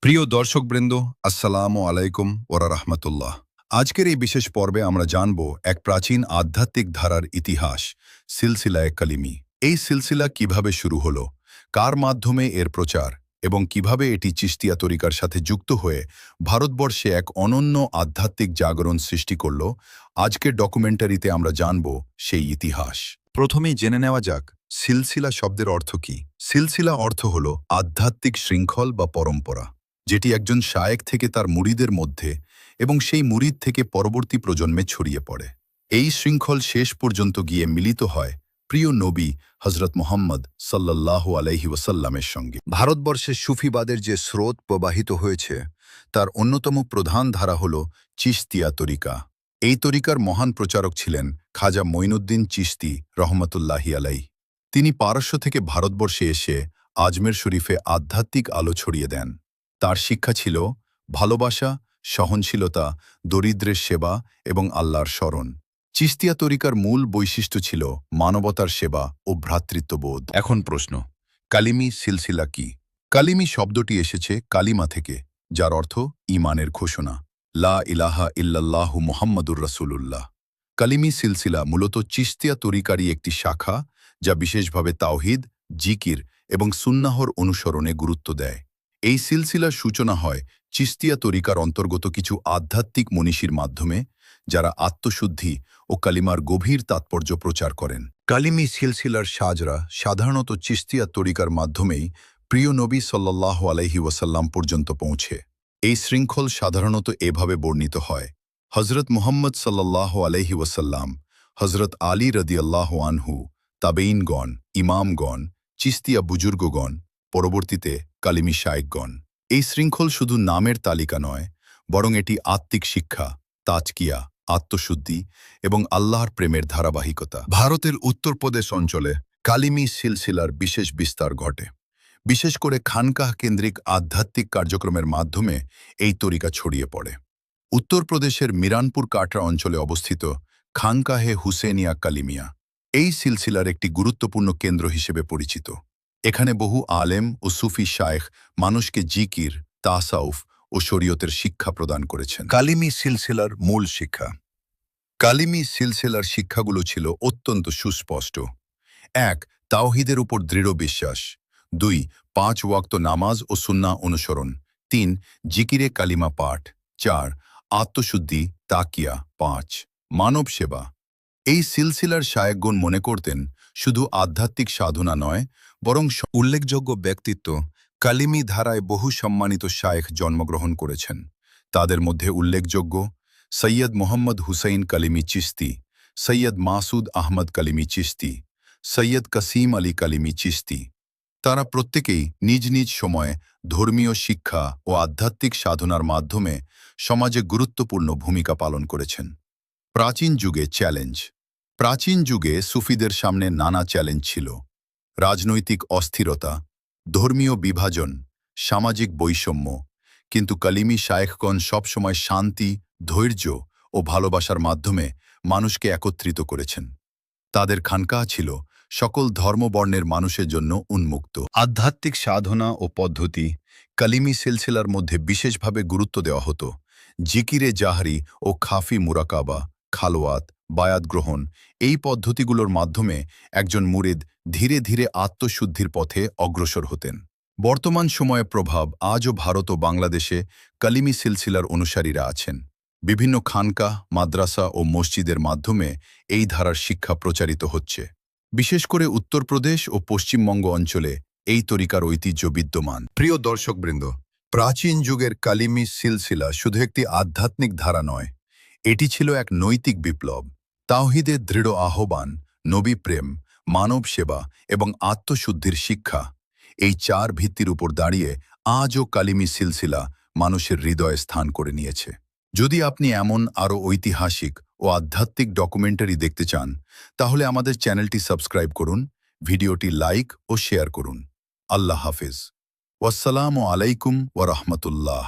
প্রিয় দর্শকবৃন্দ, আসসালামু আলাইকুম ওয়া রাহমাতুল্লাহ। আজকের এই বিশেষ পর্বে আমরা জানব এক প্রাচীন আধ্যাত্মিক ধারার ইতিহাস, সিলসিলায়ে কালিমি। এই সিলসিলা কিভাবে শুরু হলো, কার মাধ্যমে এর প্রচার এবং কিভাবে এটি চিশতিয়া তরিকার সাথে যুক্ত হয়ে ভারতবর্ষে এক অনন্য আধ্যাত্মিক জাগরণ সৃষ্টি করল। আজকের ডকুমেন্টারিতে আমরা জানব সেই ইতিহাস। প্রথমেই জেনে নেওয়া যাক সিলসিলা শব্দের অর্থ কী। সিলসিলা অর্থ হল আধ্যাত্মিক শৃঙ্খল বা পরম্পরা, যেটি একজন শায়েখ থেকে তার মুরিদের মধ্যে এবং সেই মুরিদ থেকে পরবর্তী প্রজন্মে ছড়িয়ে পড়ে। এই শৃঙ্খল শেষ পর্যন্ত গিয়ে মিলিত হয় প্রিয় নবী হজরত মুহাম্মদ সাল্লাল্লাহু আলাইহি ওয়াসাল্লামের সঙ্গে। ভারতবর্ষে সুফিবাদের যে স্রোত প্রবাহিত হয়েছে তার অন্যতম প্রধান ধারা হল চিশতিয়া তরিকা। এই তরিকার মহান প্রচারক ছিলেন খাজা মঈনুদ্দিন চিশতি রহমতুল্লাহি আলাইহি। তিনি পারস্য থেকে ভারতবর্ষে এসে আজমের শরীফে আধ্যাত্মিক আলো ছড়িয়ে দেন। তার শিক্ষা ছিল ভালোবাসা, সহনশীলতা, দরিদ্রের সেবা এবং আল্লাহর স্মরণ। চিশতিয়া তরিকার মূল বৈশিষ্ট্য ছিল মানবতার সেবা ও ভ্রাতৃত্ববোধ। এখন প্রশ্ন, কালিমি সিলসিলা কি? কালিমি শব্দটি এসেছে কালিমা থেকে, যার অর্থ ঈমানের ঘোষণা, লা ইলাহা ইল্লাল্লাহু মুহাম্মাদুর রাসূলুল্লাহ। কালিমি সিলসিলা মূলত চিশতিয়া তরিকারই একটি শাখা, যা বিশেষভাবে তাওহীদ, জিকির এবং সুন্নাহর অনুসরণে গুরুত্ব দেয়। এই সিলসিলার সূচনা হয় চিশতিয়া তরিকার অন্তর্গত কিছু আধ্যাত্মিক মনীষীর মাধ্যমে, যারা আত্মশুদ্ধি ও কালিমার গভীর তাৎপর্য প্রচার করেন। কালিমি সিলসিলার সাজরা সাধারণত চিশতিয়া তরিকার মাধ্যমেই প্রিয় নবী সাল্লাল্লাহু আলাইহি ওয়াসাল্লাম পর্যন্ত পৌঁছে। এই শৃঙ্খল সাধারণত এভাবে বর্ণিত হয়: হজরত মুহাম্মদ সাল্লাল্লাহু আলাইহি ওয়াসাল্লাম, হজরত আলী রাদিয়াল্লাহু আনহু, তাবেঈনগণ, ইমামগণ, চিশতিয়া বুজুর্গগণ, পরবর্তীতে কালিমি শায়েখগণ। এই শৃঙ্খল শুধু নামের তালিকা নয়, বরং এটি আত্মিক শিক্ষা, তাজকিয়া, আত্মশুদ্ধি এবং আল্লাহর প্রেমের ধারাবাহিকতা। ভারতের উত্তরপ্রদেশ অঞ্চলে কালিমি সিলসিলার বিশেষ বিস্তার ঘটে। বিশেষ করে খানকাহ কেন্দ্রিক আধ্যাত্মিক কার্যক্রমের মাধ্যমে এই তরিকা ছড়িয়ে পড়ে। উত্তরপ্রদেশের মিরানপুর কাটরা অঞ্চলে অবস্থিত খানকাহে হুসেনিয়া কালিমিয়া এই সিলসিলার একটি গুরুত্বপূর্ণ কেন্দ্র হিসেবে পরিচিত। এখানে বহু আলেম ও সুফি শায়েখ মানুষকে জিকির, তাসাউফ ও শরীয়তের শিক্ষা প্রদান করেছেন। কালিমি সিলসিলার মূল শিক্ষা। কালিমি সিলসিলার শিক্ষাগুলো ছিল অত্যন্ত সুস্পষ্ট। ১. তাওহীদের উপর দৃঢ় বিশ্বাস। ২. ৫ ওয়াক্ত নামাজ ও সুন্নাহ অনুসরণ। ৩. জিকিরে কালিমা পাঠ। ৪. আত্মশুদ্ধি, তাকিয়া। ৫. মানব সেবা। এই সিলসিলার শায়েখগণ মনে করতেন শুধু আধ্যাত্মিক সাধনা নয়, বরং উল্লেখযোগ্য ব্যক্তিত্ব কালিমি ধারায় বহু সম্মানিত শায়েখ জন্মগ্রহণ করেছেন। তাদের মধ্যে উল্লেখযোগ্য সৈয়দ মোহাম্মদ হুসাইন কালিমি চিশতি, সৈয়দ মাসুদ আহমদ কালিমি চিশতি, সৈয়দ কাসিম আলী কালিমি চিশতি। তারা প্রত্যেকেই নিজ নিজ সময়ে ধর্মীয় শিক্ষা ও আধ্যাত্মিক সাধনার মাধ্যমে সমাজে গুরুত্বপূর্ণ ভূমিকা পালন করেছেন। প্রাচীন যুগে চ্যালেঞ্জ। প্রাচীন যুগে সুফিদের সামনে নানা চ্যালেঞ্জ ছিল: রাজনৈতিক অস্থিরতা, ধর্মীয় বিভাজন, সামাজিক বৈষম্য। কিন্তু কালিমি শায়েখগণ সবসময় শান্তি, ধৈর্য ও ভালোবাসার মাধ্যমে মানুষকে একত্রিত করেছেন। তাদের খানকাহ ছিল সকল ধর্মবর্ণের মানুষের জন্য উন্মুক্ত। আধ্যাত্মিক সাধনা ও পদ্ধতি। কালিমি সিলসিলার মধ্যে বিশেষভাবে গুরুত্ব দেওয়া হতো জিকিরে জাহরি ও খাফি মুরাকাবা, খালোয়াত, বায়াত গ্রহণ। এই পদ্ধতিগুলোর মাধ্যমে একজন মুরিদ ধীরে ধীরে আত্মশুদ্ধির পথে অগ্রসর হতেন। বর্তমান সময়ে প্রভাব। আজও ভারত ও বাংলাদেশে কালিমি সিলসিলার অনুসারীরা আছেন। বিভিন্ন খানকাহ, মাদ্রাসা ও মসজিদের মাধ্যমে এই ধারার শিক্ষা প্রচারিত হচ্ছে। বিশেষ করে উত্তরপ্রদেশ ও পশ্চিমবঙ্গ অঞ্চলে এই তরিকার ঐতিহ্য বিদ্যমান। প্রিয় দর্শকবৃন্দ, প্রাচীন যুগের কালিমি সিলসিলা শুধু একটি আধ্যাত্মিক ধারা নয়, এটি ছিল এক নৈতিক বিপ্লব। তাওহীদের দৃঢ় আহ্বান, নবী প্রেম, মানব সেবা এবং আত্মশুদ্ধির শিক্ষা, এই চার ভিত্তির উপর দাঁড়িয়ে আজও কালিমি সিলসিলা মানুষের হৃদয়ে স্থান করে নিয়েছে। যদি আপনি এমন আরও ঐতিহাসিক ও আধ্যাত্মিক ডকুমেন্টারি দেখতে চান, তাহলে আমাদের চ্যানেলটি সাবস্ক্রাইব করুন, ভিডিওটি লাইক ও শেয়ার করুন। আল্লাহ হাফেজ। ওয়াসসালামু আলাইকুম ওয়া রাহমাতুল্লাহ।